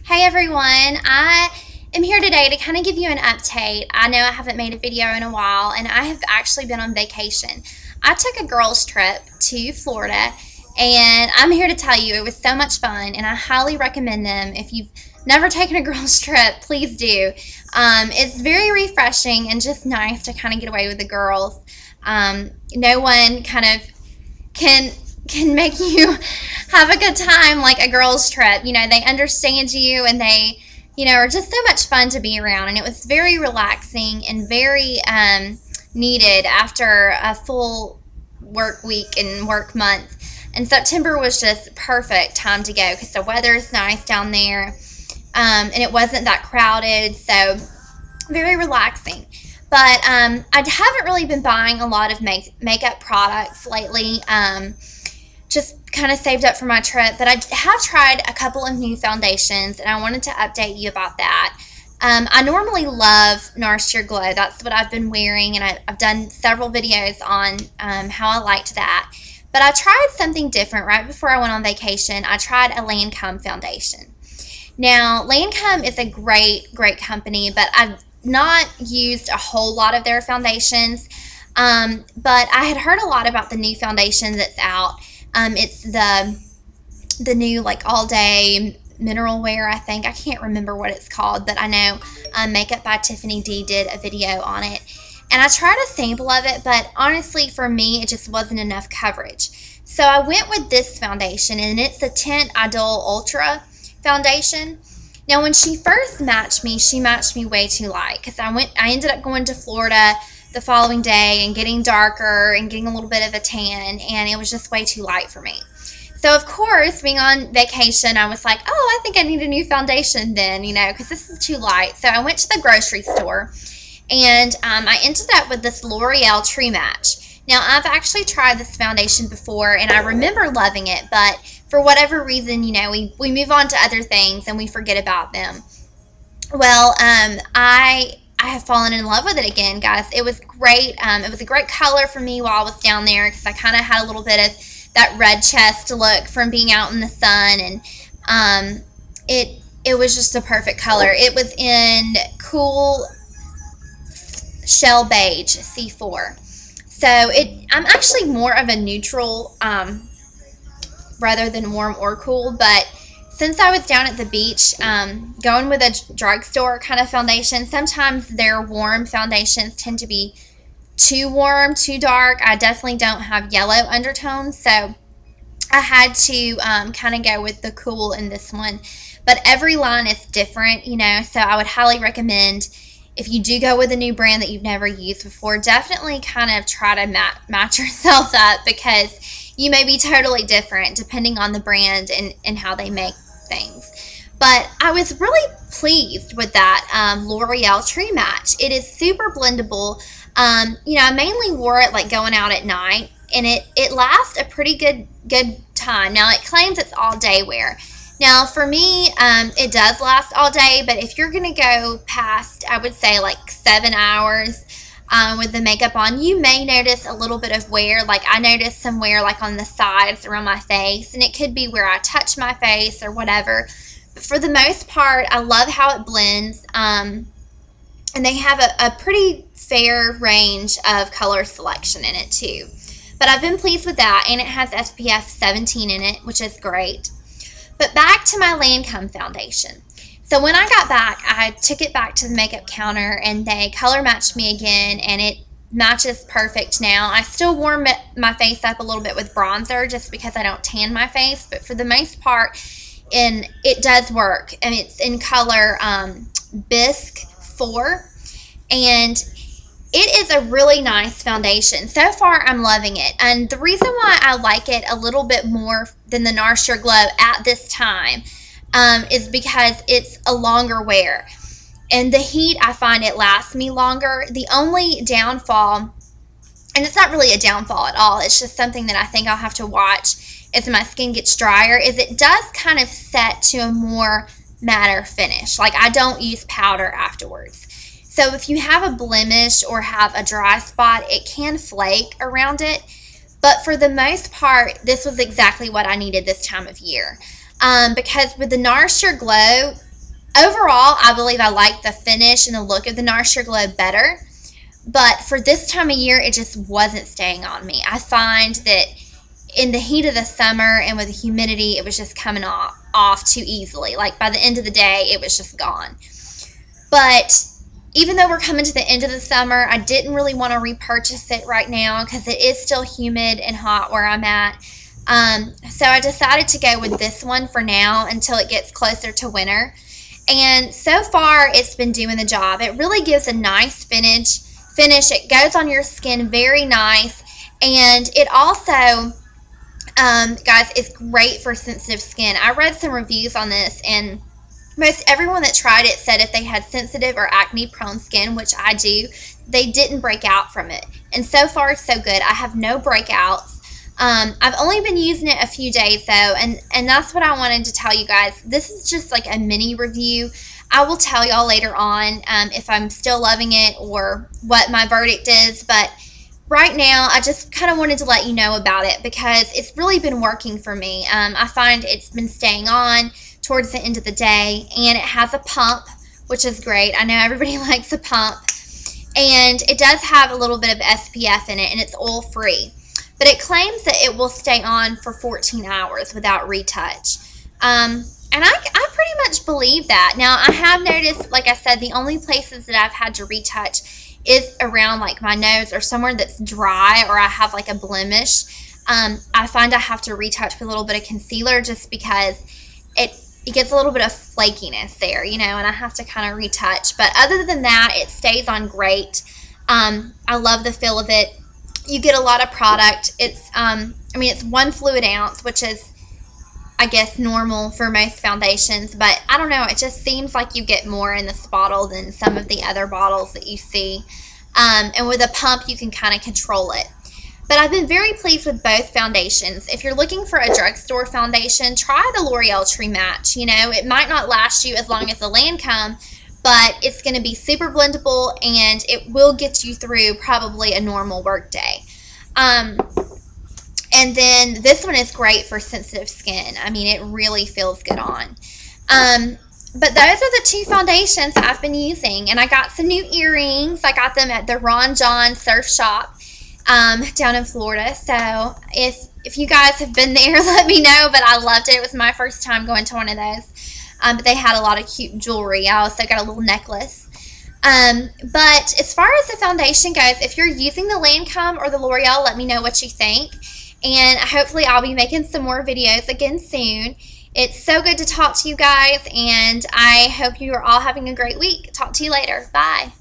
Hey everyone, I am here today to kind of give you an update. I know I haven't made a video in a while and I have actually been on vacation. I took a girls trip to Florida and I'm here to tell you it was so much fun and I highly recommend them. If you've never taken a girls trip, please do. It's very refreshing and just nice to kind of get away with the girls. No one kind of can make you have a good time like a girls trip. You know, they understand you and they, are just so much fun to be around. And it was very relaxing and very needed after a full work week and work month. And September was just perfect time to go because the weather is nice down there. And it wasn't that crowded, so very relaxing. But I haven't really been buying a lot of makeup products lately. Just kind of saved up for my trip, but I have tried a couple of new foundations and I wanted to update you about that. I normally love Nourish Your Glow. That's what I've been wearing, and I've done several videos on how I liked that. But I tried something different right before I went on vacation. I tried a Lancome foundation. Now, Lancome is a great company, but I've not used a whole lot of their foundations. But I had heard a lot about the new foundation that's out. It's the new like all day mineral wear, I think. I can't remember what it's called, but I know Makeup by Tiffany D did a video on it. And I tried a sample of it, but honestly for me it just wasn't enough coverage. So I went with this foundation, and it's a Tint Idol Ultra foundation. Now when she first matched me, she matched me way too light because I ended up going to Florida the following day and getting darker and getting a little bit of a tan, and it was just way too light for me. So of course, being on vacation, I was like, oh, I think I need a new foundation then, because this is too light. So I went to the grocery store and I ended up with this L'Oreal True Match. Now I've actually tried this foundation before and I remember loving it, but for whatever reason, we move on to other things and we forget about them. Well, I have fallen in love with it again, guys. It was great. It was a great color for me while I was down there because I kind of had a little bit of that red chest look from being out in the sun, and it was just a perfect color. It was in cool shell beige C4. So I'm actually more of a neutral rather than warm or cool, but since I was down at the beach, going with a drugstore kind of foundation, sometimes their warm foundations tend to be too warm, too dark. I definitely don't have yellow undertones, so I had to kind of go with the cool in this one. But every line is different, so I would highly recommend, if you do go with a new brand that you've never used before, definitely kind of try to match yourself up, because you may be totally different depending on the brand and how they make things. But I was really pleased with that L'Oreal True Match. It is super blendable. I mainly wore it like going out at night, and it lasts a pretty good time. Now it claims it's all day wear. Now for me, it does last all day, but if you're gonna go past, I would say like 7 hours with the makeup on, you may notice a little bit of wear. Like I noticed some wear like on the sides around my face, and it could be where I touch my face or whatever. But for the most part, I love how it blends, and they have a pretty fair range of color selection in it too. But I've been pleased with that, and it has SPF 17 in it, which is great. But back to my Lancome foundation. So when I got back, I took it back to the makeup counter and they color matched me again, and it matches perfect now. I still warm my face up a little bit with bronzer just because I don't tan my face, but for the most part, it does work. And it's in color Bisque 4, and it is a really nice foundation. So far, I'm loving it. And the reason why I like it a little bit more than the Nourish Your Glow at this time is because it's a longer wear. And the heat, I find it lasts me longer. The only downfall, and it's not really a downfall at all, it's just something that I think I'll have to watch as my skin gets drier, is it does kind of set to a more matte finish. Like I don't use powder afterwards. So if you have a blemish or have a dry spot, it can flake around it. But for the most part, this was exactly what I needed this time of year. Because with the Nourish Your Glow, Overall, I believe I like the finish and the look of the Nourish Your Glow better. But for this time of year, it just wasn't staying on me. I find that in the heat of the summer and with the humidity, it was just coming off too easily. Like by the end of the day, it was just gone. But even though we're coming to the end of the summer, I didn't really want to repurchase it right now because it is still humid and hot where I'm at. So I decided to go with this one for now until it gets closer to winter. And so far, it's been doing the job. It really gives a nice finish. It goes on your skin very nice. And it also, guys, is great for sensitive skin. I read some reviews on this, and most everyone that tried it said if they had sensitive or acne-prone skin, which I do, they didn't break out from it. And so far, so good. I have no breakouts. I've only been using it a few days though, and that's what I wanted to tell you guys. This is just like a mini review. I will tell y'all later on if I'm still loving it or what my verdict is, but right now I just kind of wanted to let you know about it because it's really been working for me. I find it's been staying on towards the end of the day, and it has a pump, which is great. I know everybody likes a pump, and it does have a little bit of SPF in it, and it's oil free. But it claims that it will stay on for 14 hours without retouch. And I pretty much believe that. Now, I have noticed, like I said, the only places that I've had to retouch is around like my nose or somewhere that's dry or I have like a blemish. I find I have to retouch with a little bit of concealer just because it gets a little bit of flakiness there, you know, and I have to kind of retouch. But other than that, it stays on great. I love the feel of it. You get a lot of product. It's, I mean, it's 1 fluid ounce, which is, I guess, normal for most foundations. But I don't know. It just seems like you get more in this bottle than some of the other bottles that you see. And with a pump, you can kind of control it. But I've been very pleased with both foundations. If you're looking for a drugstore foundation, try the L'Oreal True Match. You know, it might not last you as long as the Lancome, but it's going to be super blendable, and it will get you through probably a normal work day. And then this one is great for sensitive skin. I mean, it really feels good on. But those are the 2 foundations I've been using. And I got some new earrings. I got them at the Ron John Surf Shop down in Florida. So if you guys have been there, let me know. But I loved it. It was my first time going to one of those. But they had a lot of cute jewelry. I also got a little necklace. But as far as the foundation goes, if you're using the Lancome or the L'Oreal, let me know what you think. And hopefully I'll be making some more videos again soon. It's so good to talk to you guys, and I hope you are all having a great week. Talk to you later. Bye.